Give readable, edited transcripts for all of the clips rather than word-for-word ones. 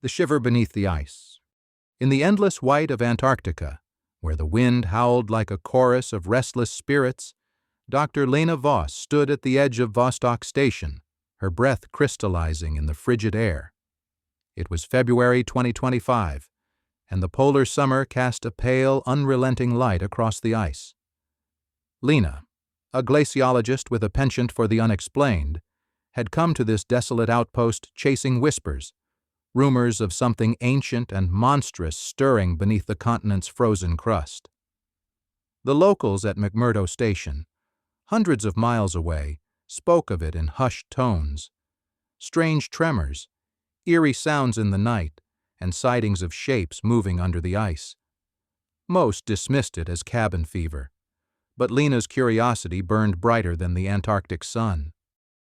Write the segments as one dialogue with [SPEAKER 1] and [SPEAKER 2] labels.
[SPEAKER 1] The shiver beneath the ice. In the endless white of Antarctica, where the wind howled like a chorus of restless spirits, Dr. Lena Voss stood at the edge of Vostok Station, her breath crystallizing in the frigid air. It was February 2025, and the polar summer cast a pale, unrelenting light across the ice. Lena, a glaciologist with a penchant for the unexplained, had come to this desolate outpost chasing whispers, rumors of something ancient and monstrous stirring beneath the continent's frozen crust. The locals at McMurdo Station, hundreds of miles away, spoke of it in hushed tones. Strange tremors, eerie sounds in the night, and sightings of shapes moving under the ice. Most dismissed it as cabin fever, but Lena's curiosity burned brighter than the Antarctic sun.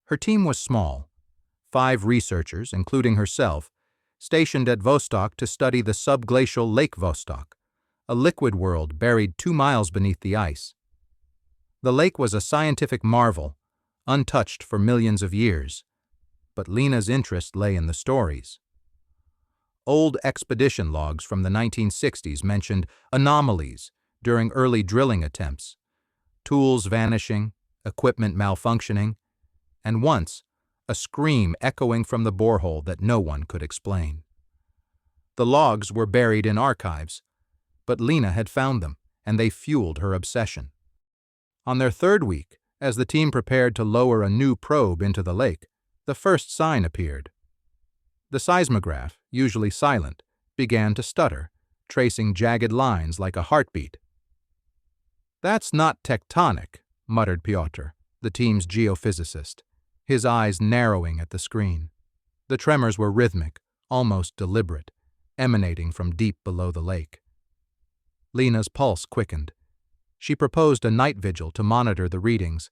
[SPEAKER 1] Her team was small, 5 researchers, including herself, stationed at Vostok to study the subglacial Lake Vostok, a liquid world buried 2 miles beneath the ice. The lake was a scientific marvel, untouched for millions of years, but Lena's interest lay in the stories. Old expedition logs from the 1960s mentioned anomalies during early drilling attempts, tools vanishing, equipment malfunctioning, and once, a scream echoing from the borehole that no one could explain. The logs were buried in archives, but Lena had found them, and they fueled her obsession. On their 3rd week, as the team prepared to lower a new probe into the lake, the first sign appeared. The seismograph, usually silent, began to stutter, tracing jagged lines like a heartbeat. "That's not tectonic," muttered Piotr, the team's geophysicist, his eyes narrowing at the screen. The tremors were rhythmic, almost deliberate, emanating from deep below the lake. Lena's pulse quickened. She proposed a night vigil to monitor the readings,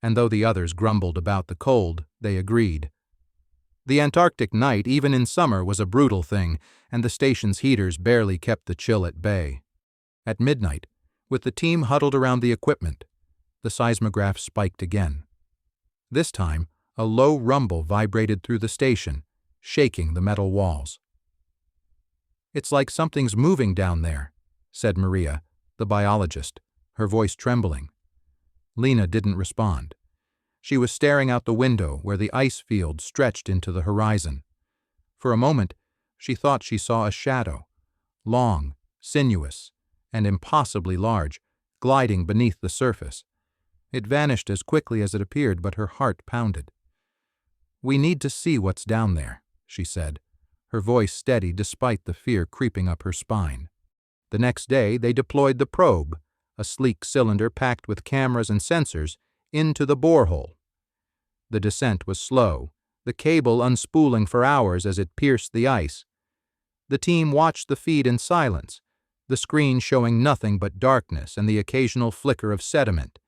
[SPEAKER 1] and though the others grumbled about the cold, they agreed. The Antarctic night, even in summer, was a brutal thing, and the station's heaters barely kept the chill at bay. At midnight, with the team huddled around the equipment, the seismograph spiked again. This time, a low rumble vibrated through the station, shaking the metal walls. "It's like something's moving down there," said Maria, the biologist, her voice trembling. Lena didn't respond. She was staring out the window where the ice field stretched into the horizon. For a moment, she thought she saw a shadow, long, sinuous, and impossibly large, gliding beneath the surface. It vanished as quickly as it appeared, but her heart pounded. "We need to see what's down there," she said, her voice steady despite the fear creeping up her spine. The next day, they deployed the probe, a sleek cylinder packed with cameras and sensors, into the borehole. The descent was slow, the cable unspooling for hours as it pierced the ice. The team watched the feed in silence, the screen showing nothing but darkness and the occasional flicker of sediment.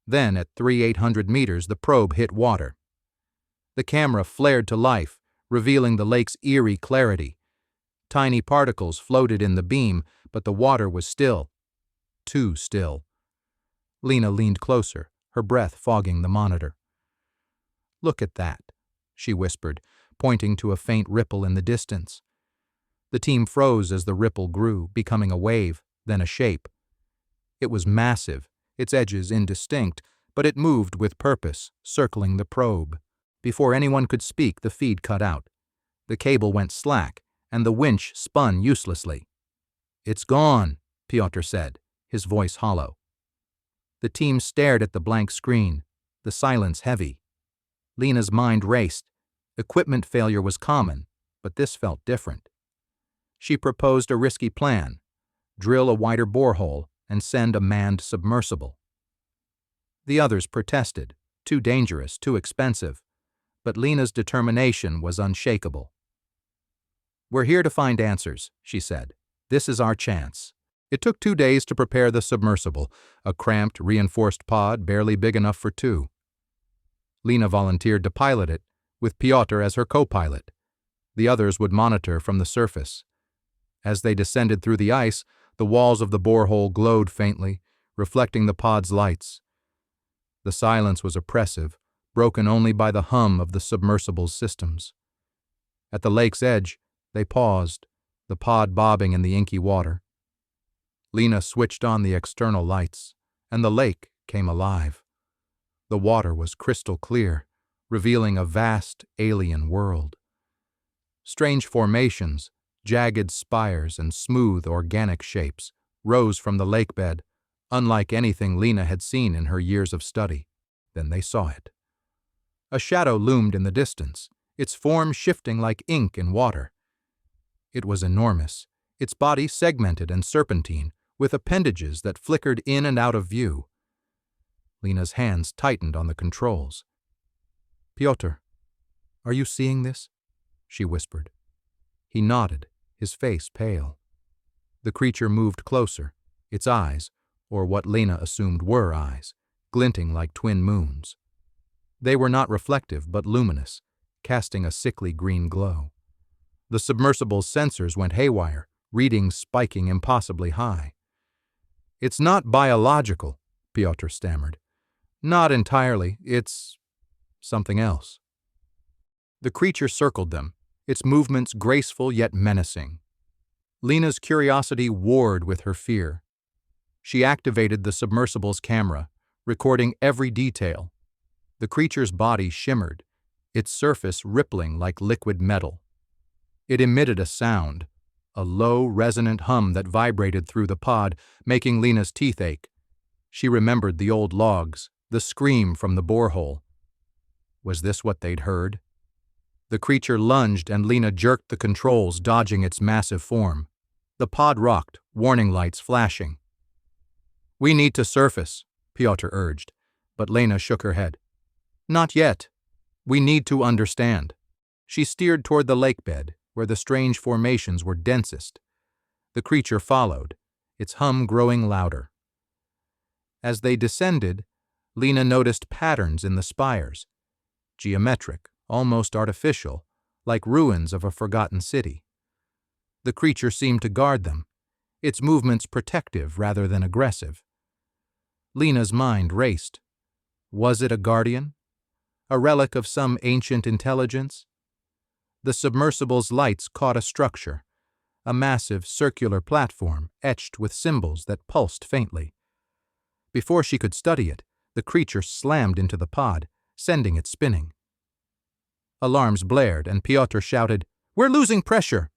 [SPEAKER 1] Then, at 3,800 meters, the probe hit water. The camera flared to life, revealing the lake's eerie clarity. Tiny particles floated in the beam, but the water was still. Too still. Lena leaned closer, her breath fogging the monitor. "Look at that," she whispered, pointing to a faint ripple in the distance. The team froze as the ripple grew, becoming a wave, then a shape. It was massive, its edges indistinct, but it moved with purpose, circling the probe. Before anyone could speak, the feed cut out. The cable went slack, and the winch spun uselessly. "It's gone," Piotr said, his voice hollow. The team stared at the blank screen, the silence heavy. Lena's mind raced. Equipment failure was common, but this felt different. She proposed a risky plan: drill a wider borehole and send a manned submersible. The others protested, too dangerous, too expensive, but Lena's determination was unshakable. "We're here to find answers," she said. "This is our chance." It took 2 days to prepare the submersible, a cramped, reinforced pod barely big enough for 2. Lena volunteered to pilot it, with Piotr as her co-pilot. The others would monitor from the surface. As they descended through the ice, the walls of the borehole glowed faintly, reflecting the pod's lights. The silence was oppressive, broken only by the hum of the submersible's systems. At the lake's edge, They paused, the pod bobbing in the inky water. Lena switched on the external lights, and the lake came alive. The water was crystal clear, revealing a vast alien world. Strange formations, jagged spires, and smooth organic shapes rose from the lake bed, unlike anything Lena had seen in her years of study. Then they saw it. A shadow loomed in the distance, its form shifting like ink in water. It was enormous, its body segmented and serpentine, with appendages that flickered in and out of view. Lena's hands tightened on the controls. "Pyotr, are you seeing this?" she whispered. He nodded, his face pale. The creature moved closer, its eyes, or what Lena assumed were eyes, glinting like twin moons. They were not reflective but luminous, casting a sickly green glow. The submersible's sensors went haywire, readings spiking impossibly high. "It's not biological," Pyotr stammered. "Not entirely. It's something else." The creature circled them, its movements graceful yet menacing. Lena's curiosity warred with her fear. She activated the submersible's camera, recording every detail. The creature's body shimmered, its surface rippling like liquid metal. It emitted a sound, a low, resonant hum that vibrated through the pod, making Lena's teeth ache. She remembered the old logs, the scream from the borehole. Was this what they'd heard? The creature lunged and Lena jerked the controls, dodging its massive form. The pod rocked, warning lights flashing. "We need to surface," Pyotr urged, but Lena shook her head. "Not yet. We need to understand." She steered toward the lake bed, where the strange formations were densest. The creature followed, its hum growing louder. As they descended, Lena noticed patterns in the spires, geometric, almost artificial, like ruins of a forgotten city. The creature seemed to guard them, its movements protective rather than aggressive. Lena's mind raced. Was it a guardian? A relic of some ancient intelligence? The submersible's lights caught a structure, a massive circular platform etched with symbols that pulsed faintly. Before she could study it, the creature slammed into the pod, sending it spinning. Alarms blared, and Pyotr shouted, "We're losing pressure!"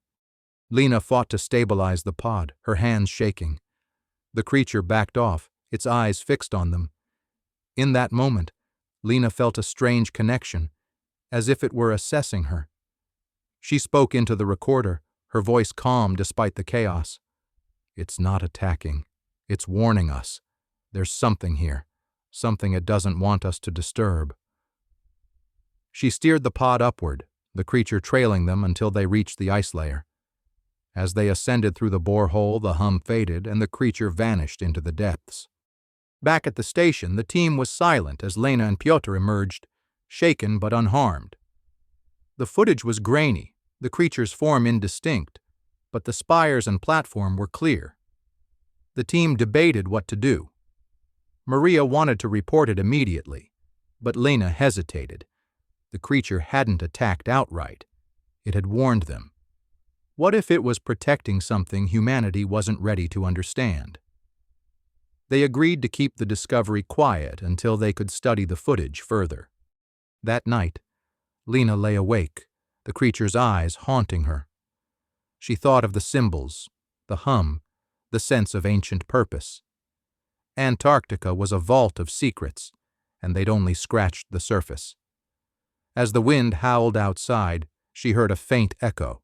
[SPEAKER 1] Lena fought to stabilize the pod, her hands shaking. The creature backed off, its eyes fixed on them. In that moment, Lena felt a strange connection, as if it were assessing her. She spoke into the recorder, her voice calm despite the chaos. "It's not attacking. It's warning us. There's something here, something it doesn't want us to disturb." She steered the pod upward, the creature trailing them until they reached the ice layer. As they ascended through the borehole, the hum faded and the creature vanished into the depths. Back at the station, the team was silent as Lena and Pyotr emerged, shaken but unharmed. The footage was grainy, the creature's form indistinct, but the spires and platform were clear. The team debated what to do. Maria wanted to report it immediately, but Lena hesitated. The creature hadn't attacked outright. It had warned them. What if it was protecting something humanity wasn't ready to understand? They agreed to keep the discovery quiet until they could study the footage further. That night, Lena lay awake, the creature's eyes haunting her. She thought of the symbols, the hum, the sense of ancient purpose. Antarctica was a vault of secrets, and they'd only scratched the surface. As the wind howled outside, she heard a faint echo,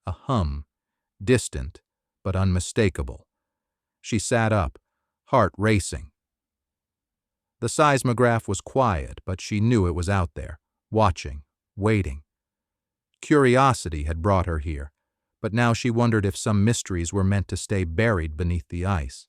[SPEAKER 1] a hum, distant but unmistakable. She sat up, heart racing. The seismograph was quiet, but she knew it was out there, watching, waiting. Curiosity had brought her here, but now she wondered if some mysteries were meant to stay buried beneath the ice.